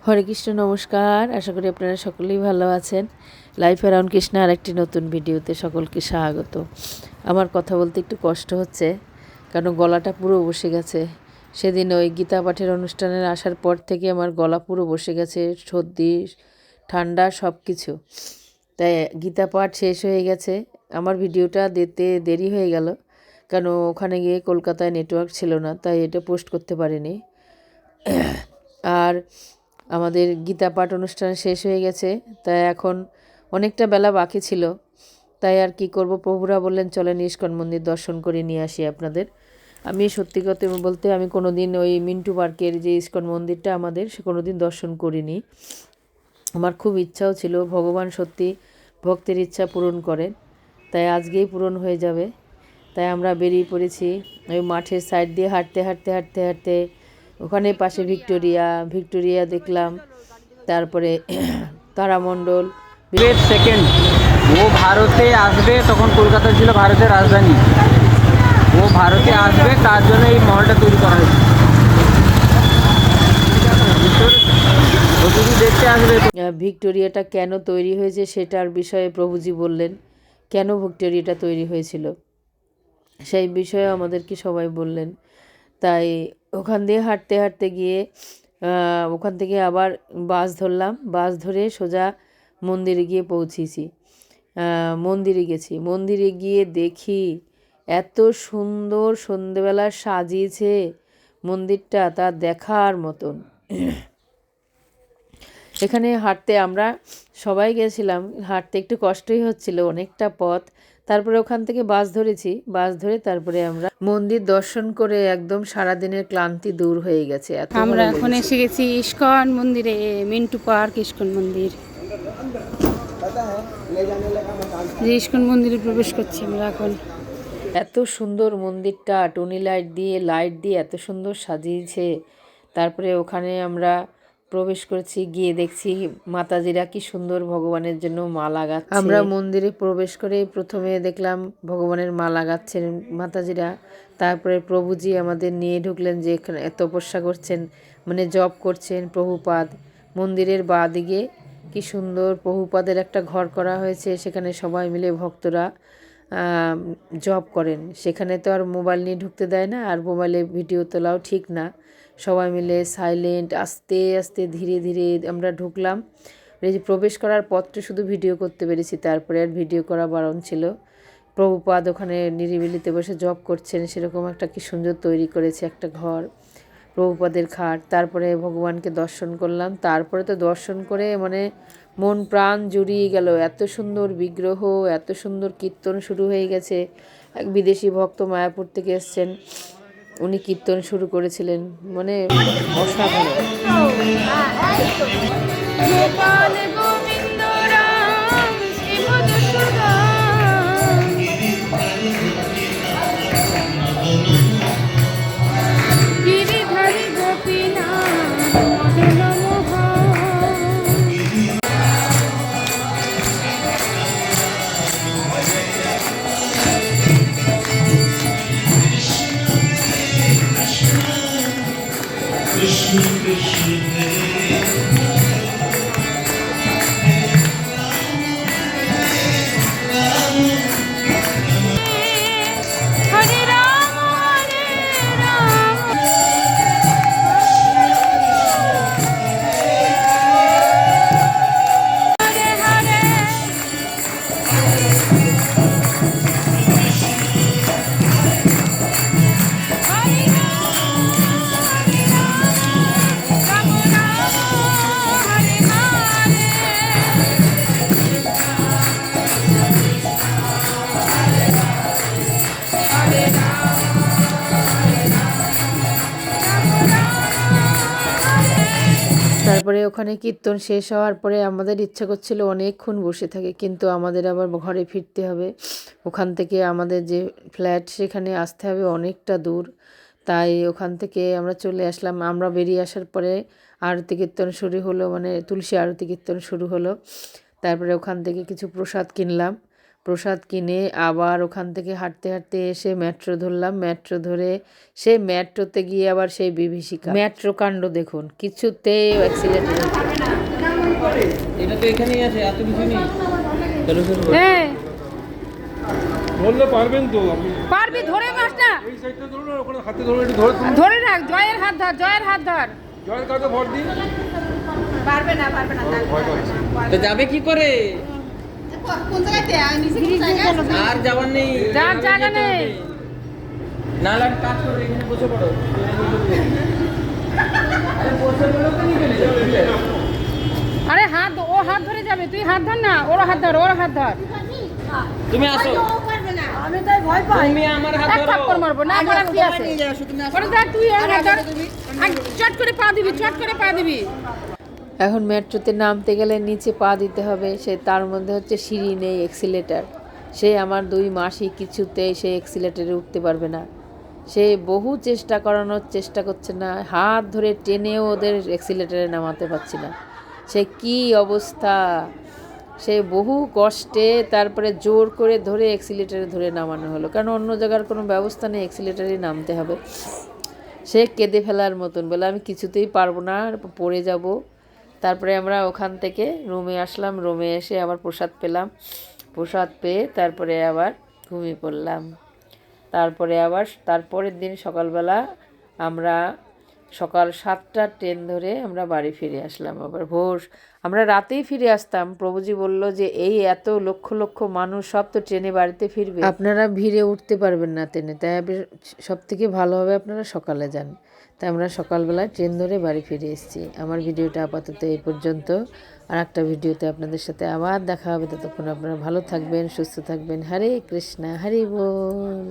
হরে কৃষ্ণ, নমস্কার। আশা করি আপনারা সকলেই ভালো আছেন। লাইফ অ্যারাউন্ড কৃষ্ণ আর একটি নতুন ভিডিওতে সকলকে স্বাগত। আমার কথা বলতে একটু কষ্ট হচ্ছে, কারণ গলাটা পুরো বসে গেছে। সেদিন ওই গীতা পাঠের অনুষ্ঠানের আসার পর থেকে আমার গলা পুরো বসে গেছে, সর্দি ঠান্ডা সব কিছু। তাই গীতা পাঠ শেষ হয়ে গেছে, আমার ভিডিওটা দিতে দেরি হয়ে গেল, কারণ ওখানে গিয়ে কলকাতায় নেটওয়ার্ক ছিল না, তাই এটা পোস্ট করতে পারিনি। আর আমাদের গীতা পাঠ অনুষ্ঠান শেষ হয়ে গেছে, তাই এখন অনেকটা বেলা বাকি ছিল। তাই আর কি করব, প্রভুরা বললেন চলেন ইস্কন মন্দির দর্শন করে নিয়ে আসি আপনাদের। আমি সত্যি কথা বলতে আমি কোনো দিন ওই মিন্টু পার্কের যে ইস্কন মন্দিরটা আমাদের, সে কোনো দিন দর্শন করিনি। আমার খুব ইচ্ছাও ছিল, ভগবান সত্যি ভক্তের ইচ্ছা পূরণ করেন, তাই আজকেই পূরণ হয়ে যাবে। তাই আমরা বেরিয়ে পড়েছি ওই মাঠের সাইড দিয়ে হাঁটতে হাঁটতে হাঁটতে হাঁটতে। ওখানে পাশে ভিক্টোরিয়া দেখলাম, তারপরে তারামণ্ডল। সেকেন্ড ও ভারতে আসবে, তখন কলকাতা ছিল ভারতের রাজধানী। ও ভারতে আসবে, তার জন্য এই মহলটা তৈরি করা হয়েছে। ও যদি দেখতে আসবে। ভিক্টোরিয়াটা কেন তৈরি হয়েছে সেটার বিষয়ে প্রভুজি বললেন, কেন ভিক্টোরিয়াটা তৈরি হয়েছিল সেই বিষয়ে আমাদেরকে সবাই বললেন। তাই ওখান দিয়ে হাঁটতে হাঁটতে গিয়ে ওখান থেকে আবার বাস ধরলাম, বাস ধরে সোজা মন্দিরে গিয়ে পৌঁছেছি। মন্দিরে গেছি, মন্দিরে গিয়ে দেখি এত সুন্দর সন্ধেবেলা সাজিয়েছে মন্দিরটা, তা দেখার মতন। এখানে হাঁটতে আমরা সবাই গেছিলাম, হাঁটতে একটু কষ্টই হচ্ছিল, অনেকটা পথ। তারপরে ওখান থেকে বাস ধরেছি, বাস ধরে তারপরে আমরা মন্দির দর্শন করে একদম সারাদিনের ক্লান্তি দূর হয়ে গেছে। আমরা এখন এসে গেছি ইস্কন মন্দিরে, মিন্টু পার্ক ইস্কন মন্দির। যে ইস্কন মন্দিরে প্রবেশ করছি আমরা এখন। এত সুন্দর মন্দিরটা, টুনি লাইট দিয়ে এত সুন্দর সাজিয়েছে। তারপরে ওখানে আমরা প্রবেশ করেছি, গিয়ে দেখছি মাতাজিরা কি সুন্দর ভগবানের জন্য মালা গাচ্ছে। আমরা মন্দিরে প্রবেশ করে প্রথমে দেখলাম ভগবানের মালা গাচ্ছেন মাতাজিরা। তারপরে প্রভুজি আমাদের নিয়ে ঢুকলেন, যে এখানে তপস্যা করছেন, মানে জপ করছেন প্রভুপাদ। মন্দিরের বাঁ দিকে কি সুন্দর প্রভুপাদের একটা ঘর করা হয়েছে, সেখানে সবাই মিলে ভক্তরা জব করেন। সেখানে তো আর মোবাইল নিয়ে ঢুকতে দেয় না, আর মোবাইলে ভিডিও তোলাও ঠিক না। সবাই মিলে সাইলেন্ট, আস্তে আস্তে ধীরে ধীরে আমরা ঢুকলাম। এই যে প্রবেশ করার পথটা শুধু ভিডিও করতে পেরেছি, তারপরে আর ভিডিও করা বারণ ছিল। প্রভুপাদ ওখানে নিরিবিলিতে বসে জব করছেন, সেরকম একটা কি সুন্দর তৈরি করেছে একটা ঘর, প্রভুপাদের খাট। তারপরে ভগবানকে দর্শন করলাম। তারপরে তো দর্শন করে মানে মন প্রাণ জুড়িয়ে গেল, এত সুন্দর বিগ্রহ, এত সুন্দর কীর্তন শুরু হয়ে গেছে। এক বিদেশি ভক্ত মায়াপুর থেকে এসছেন, উনি কীর্তন শুরু করেছিলেন, মানে অসাধারণ। তারপরে ওখানে কীর্তন শেষ হওয়ার পরে আমাদের ইচ্ছা করছিল অনেকক্ষণ বসে থাকে, কিন্তু আমাদের আবার ঘরে ফিরতে হবে। ওখান থেকে আমাদের যে ফ্ল্যাট সেখানে আসতে হবে অনেকটা দূর, তাই ওখান থেকে আমরা চলে আসলাম। আমরা বেরিয়ে আসার পরে আরতি কীর্তন শুরু হলো, মানে তুলসী আরতি কীর্তন শুরু হলো। তারপরে ওখান থেকে কিছু প্রসাদ কিনলাম, প্রসাদ কিনে আবার ওখান থেকে হাঁটতে হাঁটতে এসে মেট্রো ধরলাম। মেট্রো ধরে সেই মেট্রোতে গিয়ে আবার সেই বিভীষিকা মেট্রো কাণ্ড দেখুন, কিছুতেই অ্যাক্সিলেটর এটা তো এখানেই আছে, এত কিছু নেই। চলো চলো। হ্যাঁ বললে পারবেন তো আপনি। পারবি, ধরে বাস না, এই সাইডটা ধরুন আর ওখানে হাতে ধরুন, একটু ধরে তুলুন। ধরে রাখ, জয়ের হাত ধর, জয়ের হাত ধর। জয়ের কাছে ভর দিন। পারবে না ভয় পাচ্ছে। তো যাবে কি করে? আর যাওয়ার নেই, যার জায়গা নেই। নাহলে এক কাজ করো, এখানে বসে পড়ো। আরে বসে পড়ো তো নিয়ে চলে যাবে। আরে হাত, ও হাত ধরে যাবে, তুই হাত ধর না, ওর হাত ধর, ওর হাত ধর। তুমি আসো, আমি তাই ভয় পাই। তুমি আমার হাত এক ধরো। থাপ্পড় মারবো না, আমার কি আছে? ওরে দেখ, তুই ওর হাত ধর। চট করে পা দিবি, চট করে পা দিবি। এখন মেট্রোতে নামতে গেলে নিচে পা দিতে হবে, সে তার মধ্যে হচ্ছে সিঁড়ি নেই, এক্সিলেটার। সে আমার 2 মাসই কিছুতেই সে এক্সিলেটারে উঠতে পারবে না। সে বহু চেষ্টা করানোর চেষ্টা করছে না, হাত ধরে টেনেও ওদের এক্সিলেটারে নামাতে পারছি না। সে কি অবস্থা, সে বহু কষ্টে তারপরে জোর করে ধরে এক্সিলেটারে ধরে নামানো হলো, কারণ অন্য জায়গার কোনো ব্যবস্থা নেই, এক্সিলেটারে নামতে হবে। সে কেঁদে ফেলার মতন বলে আমি কিছুতেই পারবো না, পড়ে যাব। তারপরে আমরা ওখান থেকে রুমে আসলাম, রুমে এসে আবার প্রসাদ পেলাম, প্রসাদ পেয়ে তারপরে আবার ঘুমিয়ে পড়লাম। তারপরে আবার তারপরের দিন সকালবেলা আমরা সকাল 7টার ট্রেন ধরে আমরা বাড়ি ফিরে আসলাম। আবার ভোর, আমরা রাতেই ফিরে আসতাম। প্রভুজি বলল যে এই এত লক্ষ লক্ষ মানুষ সব তো ট্রেনে বাড়িতে ফিরবে, আপনারা ভিড়ে উঠতে পারবেন না ট্রেনে, তাই সব থেকে ভালো হবে আপনারা সকালে যান। তাই আমরা সকালবেলায় ট্রেন ধরে বাড়ি ফিরে এসেছি। আমার ভিডিওটা আপাতত এই পর্যন্ত। আর একটা ভিডিওতে আপনাদের সাথে আবার দেখা হবে। ততক্ষণ আপনারা ভালো থাকবেন, সুস্থ থাকবেন। হরে কৃষ্ণা, হরি বল।